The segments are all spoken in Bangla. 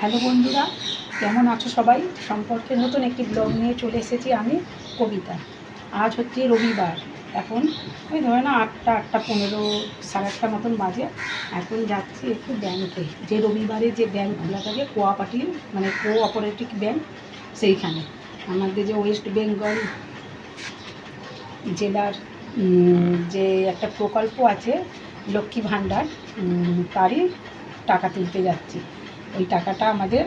হ্যালো বন্ধুরা, কেমন আছো সবাই? সম্পর্কে নতুন একটি ব্লগ নিয়ে চলে এসেছি আমি, কবিতা। আজ হচ্ছে রবিবার। এখন ওই ধরে না 8:15, 8:30 মতন বাজে। এখন যাচ্ছি একটু ব্যাংকে, যে রবিবারে যে ব্যাংক খোলা থাকে, কোঅপারেটিভ মানে কোঅপারেটিভ ব্যাংক, সেইখানে আমাদের যে ওয়েস্ট বেঙ্গল জেলার যে একটা প্রকল্প আছে লক্ষ্মী ভাণ্ডার, তারই টাকা তুলতে যাচ্ছি। ওই টাকাটা আমাদের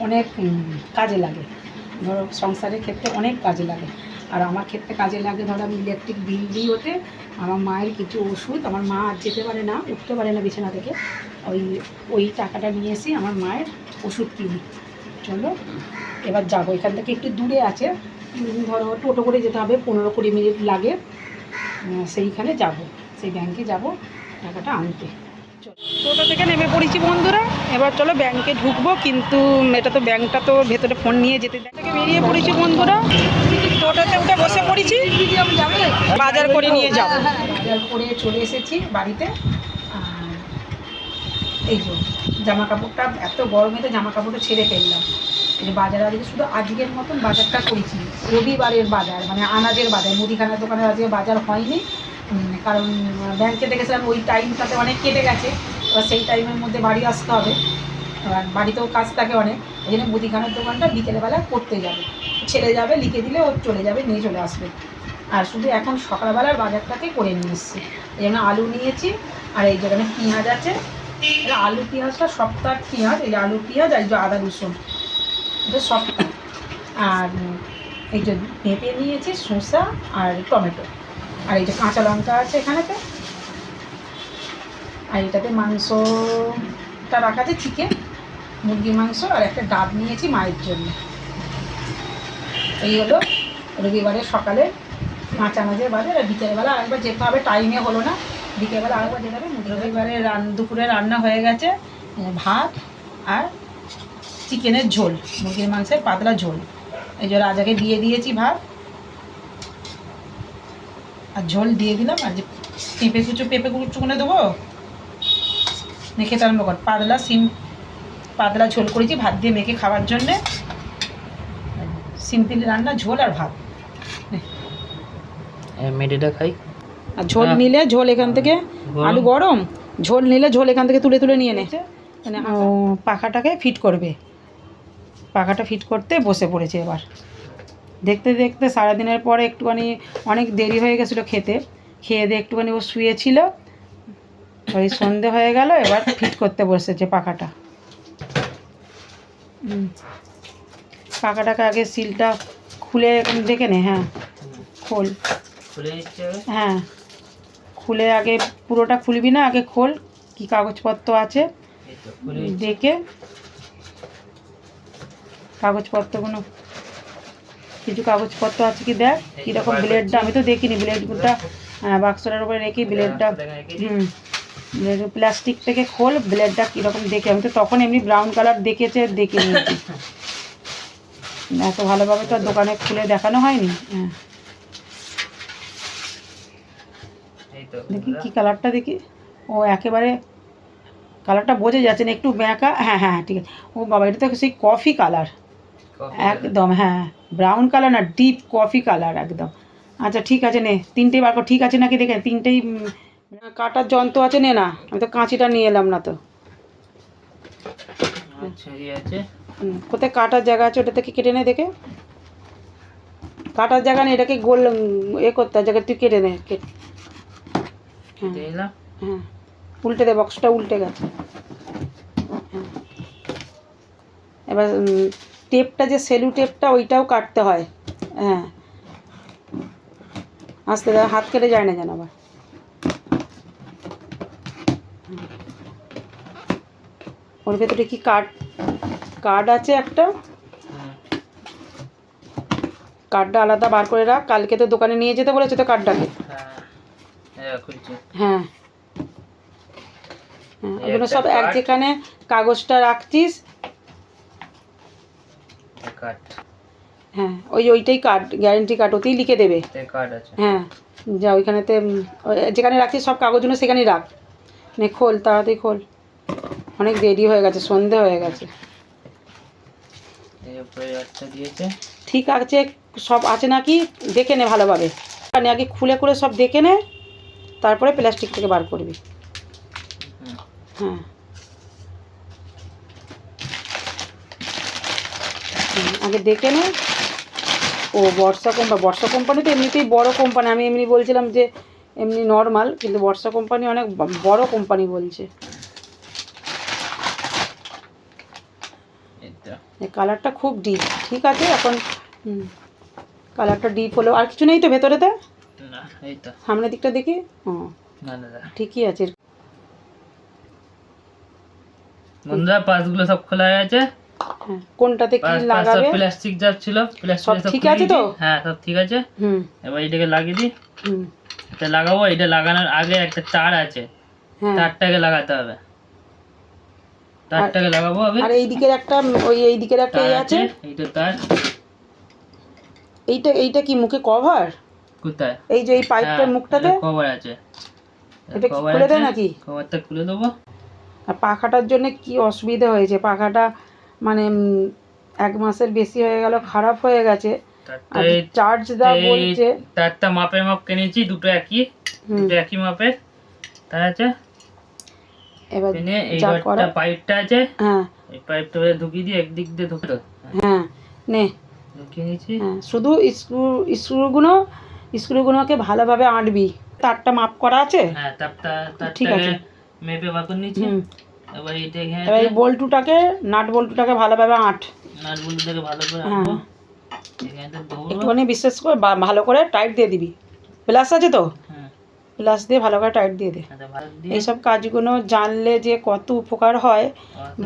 অনেক কাজে লাগে, ধরো সংসারের ক্ষেত্রে অনেক কাজে লাগে। আর আমার ক্ষেত্রে কাজে লাগে, ধরো আমি ইলেকট্রিক বিল দিই ওতে, আমার মায়ের কিছু ওষুধ, আমার মা আর যেতে পারে না, উঠতে পারে না বিছানা থেকে, ওই টাকাটা নিয়ে এসে আমার মায়ের ওষুধ কিনি। চলো এবার যাবো, এখান থেকে একটু দূরে আছে, ধরো টোটো করে যেতে হবে, 15-20 মিনিট লাগে। সেইখানে যাব, সেই ব্যাংকে যাব টাকাটা আনতে। টোটো থেকে নেমে পড়েছি বন্ধুরা, এবার চলো ব্যাংকে ঢুকবো। কিন্তু এটা তো ব্যাংকটা তো ভেতরে ফোন নিয়ে যেতে থেকে বেরিয়ে পড়েছি বন্ধুরা, টোটোতে উঠে বসে পড়েছি, বাজার করে নিয়ে যাব। বাজার করে চলে এসেছি বাড়িতে। এই যে জামা কাপড়টা, এত গরমেতে জামা কাপড়টা ছেড়ে ফেললাম। এই যে বাজার আজকে শুধু আজকের মতন বাজারটা করেছি, রবিবারের বাজার, মানে আনাজের বাজার। মুদিখানার দোকানের আজকে বাজার হয়নি, কারণ ব্যাংকে দেখেছিলাম ওই টাইমটাতে অনেক কেটে গেছে। এবার সেই টাইমের মধ্যে বাড়ি আসতে হবে, এবার বাড়িতেও কাজ থাকে অনেক। এই জন্য মুদিখানার দোকানটা বিকেলবেলা করতে যাবে, ছেড়ে যাবে, লিখে দিলে ও চলে যাবে, নিয়ে চলে আসবে। আর শুধু এখন সকালবেলার বাজারটাকে করে নিয়ে এসেছি। এই জন্য আলু নিয়েছি, আর এই যেখানে পেঁয়াজ আছে, এটা আলু পেঁয়াজটা সপ্তাহ পেঁয়াজ, এই আলু পেঁয়াজ আর এই যে আদা রসুন, এটা সপ্তাহ। আর এই যে পেঁপে নিয়েছি, শসা আর টমেটো, আর এই যে কাঁচা লঙ্কা আছে এখানেতে। আর এটাতে মাংসটা রাখা আছে, চিকেন, মুরগির মাংস, আর একটা ডাব নিয়েছি মায়ের জন্য। এই হলো রবিবারের সকালে কাঁচা মাছের বাজার। আর বিকেলবেলা আরেকবার যেতে হবে, টাইমে হলো না, বিকেলবেলা আরেকবার যেতে হবে। রবিবারে দুপুরে রান্না হয়ে গেছে, ভাত আর চিকেনের ঝোল, মুরগির মাংসের পাতলা ঝোল। এই যে রাজাকে দিয়ে দিয়েছি ভাত আর ঝোল দিয়ে দিলাম। আর যে পেঁপে কুচো করে দেবো, মেখে তার মকর পাতলা ঝোল করেছি ভাত দিয়ে মেখে খাওয়ার জন্যে। সিম্পল রান্না, ঝোল আর ভাত। মেডিটা খাই। আর ঝোল নিলে ঝোল এখান থেকে, আলু গরম, ঝোল নিলে ঝোল এখান থেকে তুলে তুলে নিয়ে নে। মানে পাখাটাকে ফিট করবে, পাখাটা ফিট করতে বসে পড়েছে। এবার দেখতে দেখতে সারাদিনের পরে একটুখানি অনেক দেরি হয়ে গেছিলো খেতে, খেয়ে দিয়ে একটুখানি ও শুয়েছিল, ওই সন্ধে হয়ে গেল, এবার ফিট করতে বসেছে পাখাটা। পাখাটাকে আগে সিলটা খুলে দেখে নে। হ্যাঁ খোল, হ্যাঁ খুলে আগে পুরোটা খুলবি না, আগে খোল কি কাগজপত্র আছে দেখে। কাগজপত্রগুলো, কিছু কাগজপত্র আছে কি দেখ, কীরকম ব্লেডটা, আমি তো দেখিনি ব্লেডটা। হ্যাঁ বাক্সটার উপরে রেখে ব্লেডটা, প্লাস্টিক থেকে খোল, ব্লেডটা কীরকম দেখে। আমি তো তখন এমনি ব্রাউন কালার দেখে নিয়েছি, এত ভালোভাবে তো আর দোকানে খুলে দেখানো হয়নি। হ্যাঁ দেখি কি কালারটা, দেখি। ও একেবারে কালারটা বোঝা যাচ্ছে না, একটু ব্যাঁকা। হ্যাঁ হ্যাঁ ঠিক আছে। ও বাবা, এটা তো সেই কফি কালার একদম। হ্যাঁ ব্রাউন কালার না, ডিপ কফি কালার একদম। আচ্ছা ঠিক আছে নে, তিনটেই বার কর, ঠিক আছে নাকি দেখে। তিনটেই কাটার যন্ত্র আছে, নে না, আমি তো কাঁচিটা নিয়ে এলাম না তো। কোথায় কাটার জায়গা আছে, ওটা থেকে কেটে নে দেখে। কাটার জায়গা নেই, এটাকে গোল করতে হয়, জায়গা তুই কেটে নে। হ্যাঁ হ্যাঁ উল্টে দে, বক্সটা উল্টে গেছে। হ্যাঁ এবার টেপটা, যে সেলু টেপটা, ওইটাও কাটতে হয়। হ্যাঁ আস্তে হাত কেটে যায় না যেন আবার। ওর ভেতরে কি কার্ড আছে একটা, কার্ডটা আলাদা বার করে রাখ, কালকে তো দোকানে নিয়ে যেতে বলেছে তো কার্ডটাকে। হ্যাঁ হ্যাঁ ওগুলো সব এক যেখানে কাগজটা রাখছিস। হ্যাঁ ওইটাই কার্ড, গ্যারেন্টি কার্ড, ওতেই লিখে দেবে। হ্যাঁ যা ওইখানেতে যেখানে রাখছিস সব কাগজগুলো সেখানেই রাখ। নে খোল, তাড়াতাড়ি খোল, অনেক দেরি হয়ে গেছে, সন্ধে হয়ে গেছে। এরপরে একটা দিয়েছে। ঠিক আছে, সব আছে নাকি দেখে নে ভালোভাবে, মানে আগে খুলে খুলে সব দেখে নে, তারপরে প্লাস্টিক থেকে বার করবি। হ্যাঁ আগে দেখে নে। ও বর্ষা কোম্পানি তো এমনিতেই বড় কোম্পানি, আমি এমনি বলছিলাম যে এমনি নর্মাল, কিন্তু বর্ষা কোম্পানি অনেক বড় কোম্পানি বলছে। এই কালারটা খুব ডিপ, ঠিক আছে এখন। কালারটা ডিপ হলো, আর কিছু নেই তো ভেতরেতে? না, এই তো সামনের দিকটা দেখি। না দাদা ঠিকই আছে। বন্ধুরা পাশগুলো সব খোলা গেছে। হ্যাঁ, কোনটাতে কি লাগাবে? প্লাস্টিক যা ছিল সব ঠিক আছে তো? হ্যাঁ সব ঠিক আছে। এবার এটাকে লাগিয়ে দিই। এটা লাগাবো, এটা লাগানোর আগে একটা তার আছে, তারটাকে লাগাতে হবে। তারটাকে লাগাবো আগে। আর এই দিকের একটা, ওই এই দিকের একটা আছে, এইটা তার। এইটা কি মুখে কভার? কোথায়? এই যে এই পাইপটার মুখটাতে কভার আছে। এটা কি খুলে দেয় নাকি? কভারটা খুলে দেবো। আর পাখাটার জন্য কি অসুবিধা হয়েছে, পাখাটা মানে 1 মাসের বেশি হয়ে গেল, খারাপ হয়ে গেছে। আর চার্জ দা বলছে। তারটা মাপের মাপ কিনেছি, দুটো একই মাপের তার আছে। এবার এই একটা পাইপটা আছে, এই পাইপটা ঢুকিয়ে দিয়ে একদিক দিয়ে ঢুকে। নে ঢুকিয়ে নিয়েছি। শুধু স্ক্রুগুলোকে ভালোভাবে আঁটবি। তারটা মাপ করা আছে? হ্যাঁ, তারটাকে মেপে বার করে নিয়েছি। এবার এই বল্টুটাকে, নাট বল্টুটাকে ভালোভাবে আঁট। নাট বল্টুটাকে ভালো করে আঁটবো। একটুখানি বিশেষ করে ভালো করে টাইট দিয়ে দিবি। প্লাস আছে তো? প্লাস দিয়ে ভালো করে টাইট দিয়ে দে। এইসব কাজগুলো জানলে যে কত উপকার হয়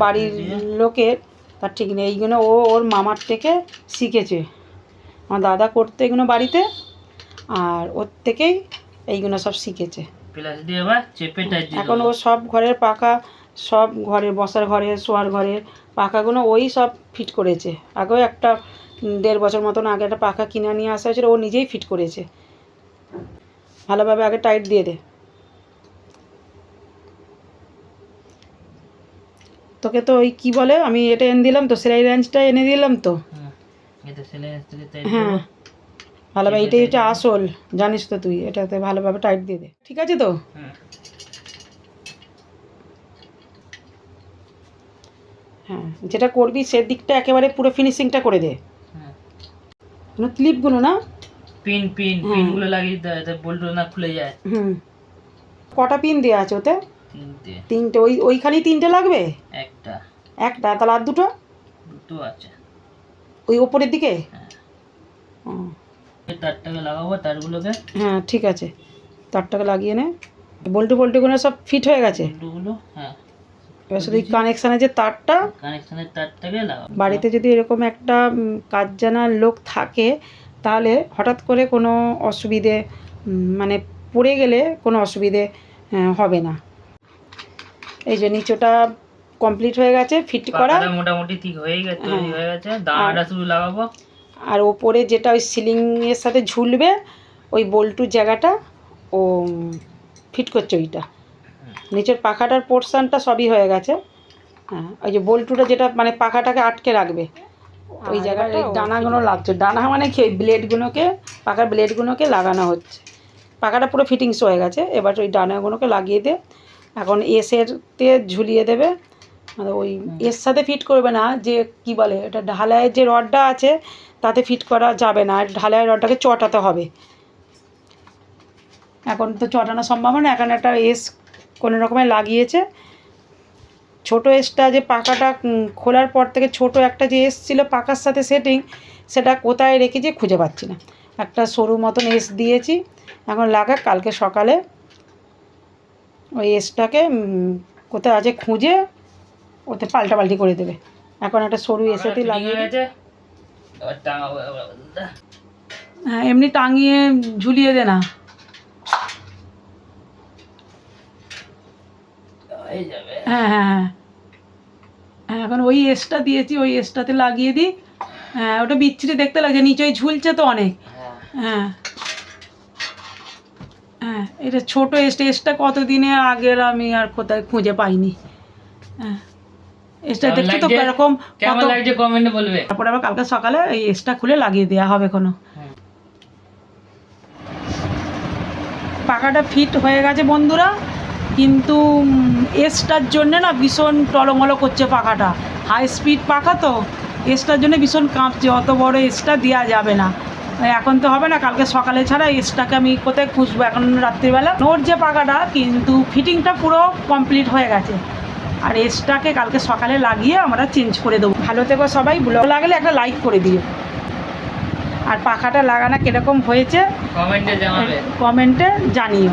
বাড়ির লোকের তার ঠিক নেই। এইগুলো ওর মামার থেকে শিখেছে। আমার দাদা করতে এগুলো বাড়িতে, আর ওর থেকেই এইগুলো সব শিখেছে। এখন ও সব ঘরের পাকা, সব ঘরে, বসার ঘরে, শোয়ার ঘরের পাখাগুলো ওই সব ফিট করেছে। আগেও একটা 1.5 বছর মতন আগে একটা পাখা কিনে নিয়ে আসা হয়েছিল, ও নিজেই ফিট করেছে। ভালোভাবে আগে টাইট দিয়ে দে। তোকে তো ওই কী বলে, আমি এটা এনে দিলাম তো, সেলাই রেঞ্জটা এনে দিলাম তো। হ্যাঁ ভালোভাবে, এইটাই হচ্ছে আসল, জানিস তো তুই। এটাতে ভালোভাবে টাইট দিয়ে দে, ঠিক আছে তো? হ্যাঁ, যেটা করবি সেদিকটা একেবারে পুরো ফিনিশিংটা করে দে। ক্লিপগুলো না, পিনগুলো লাগিয়ে দে, বল্টু না খুলে যায়। কটা পিন দেওয়া আছে ওতে? 3টে। ওইখানেই 3টে লাগবে? একটা, তাহলে আর দুটো আছে ওই ওপরের দিকে। তারটাকে লাগাবো, তারগুলোকে। হ্যাঁ ঠিক আছে, তারটাকে লাগিয়ে নে। বল্টুগুলো সব ফিট হয়ে গেছে। এবার শুধু কানেকশানের যে তারটাকে লাগাবো। বাড়িতে যদি এরকম একটা কাজ জানার লোক থাকে তাহলে হঠাৎ করে কোনো অসুবিধে, মানে পড়ে গেলে কোনো অসুবিধে হবে না। এই যে নিচটা কমপ্লিট হয়ে গেছে ফিট করা, মোটামুটি ঠিক হয়ে গেছে, তৈরি হয়ে গেছে। দানাটা শুধু লাগাবো। আর ওপরে যেটা ওই সিলিংয়ের সাথে ঝুলবে ওই বল্টুর জায়গাটা ও ফিট করছে ওইটা। নিচের পাখাটার পোর্শনটা সবই হয়ে গেছে। হ্যাঁ, ওই যে বল্টুটা যেটা মানে পাখাটাকে আটকে রাখবে ওই জায়গাটা, ওই ডানাগুলো লাগছে। ডানা মানে কি, ওই ব্লেডগুলোকে, পাখার ব্লেডগুলোকে লাগানো হচ্ছে। পাখাটা পুরো ফিটিংস হয়ে গেছে, এবার ওই ডানাগুলোকে লাগিয়ে দে। এখন এসেরতে ঝুলিয়ে দেবে, মানে ওই এর সাথে ফিট করবে না, যে কি বলে এটা, ঢালাইয়ের যে রডটা আছে তাতে ফিট করা যাবে না, ঢালাইয়ের রডটাকে চটাতে হবে। এখন তো চটানো সম্ভব না, এখন একটা এস কোনো রকমে লাগিয়েছে। ছোটো এসটা যে পাখাটা খোলার পর থেকে ছোট একটা যে এস ছিল পাখার সাথে সেটিং, সেটা কোথায় রেখেছি খুঁজে পাচ্ছি না। একটা সরু মতন এস দিয়েছি, এখন লাগা, কালকে সকালে ওই এসটাকে কোথায় আছে খুঁজে ওতে পাল্টাপাল্টি করে দেবে। এখন একটা সরু এসেতে লাগিয়ে গেছে। হ্যাঁ এমনি টাঙিয়ে ঝুলিয়ে দে না। হ্যাঁ হ্যাঁ হ্যাঁ হ্যাঁ, এখন ওই এসটা দিয়েছি, ওই এসটাতে লাগিয়ে দিই। হ্যাঁ ওটা বিচ্ছিরি দেখতে লাগছে, নিচে ঝুলছে তো অনেক। হ্যাঁ হ্যাঁ, এটা ছোটো এসটা কতদিনে আগের আমি আর কোথায় খুঁজে পাইনি। হ্যাঁ এসটা দেখছো তো এরকম কেমন লাগছে কমেন্টে বলবে। তারপরে আবার কালকে সকালে এই এসটা খুলে লাগিয়ে দেওয়া হবে কোনো। পাখাটা ফিট হয়ে গেছে বন্ধুরা, কিন্তু এসটার জন্য না ভীষণ টলমলো করছে পাখাটা। হাই স্পিড পাখা তো, এসটার জন্য ভীষণ কাঁপছে। অত বড় এসটা দেওয়া যাবে না, এখন তো হবে না, কালকে সকালে ছাড়া এসটাকে আমি কোথায় খুঁজবো এখন রাত্রিবেলা। নড়ছে পাখাটা, কিন্তু ফিটিংটা পুরো কমপ্লিট হয়ে গেছে। আর এসটাকে কালকে সকালে লাগিয়ে আমরা চেঞ্জ করে দেবো। ভালো থেকো সবাই, ভালো লাগলে একটা লাইক করে দিও। আর পাখাটা লাগানো কীরকম হয়েছে কমেন্টে জানাবে, কমেন্টে জানিও।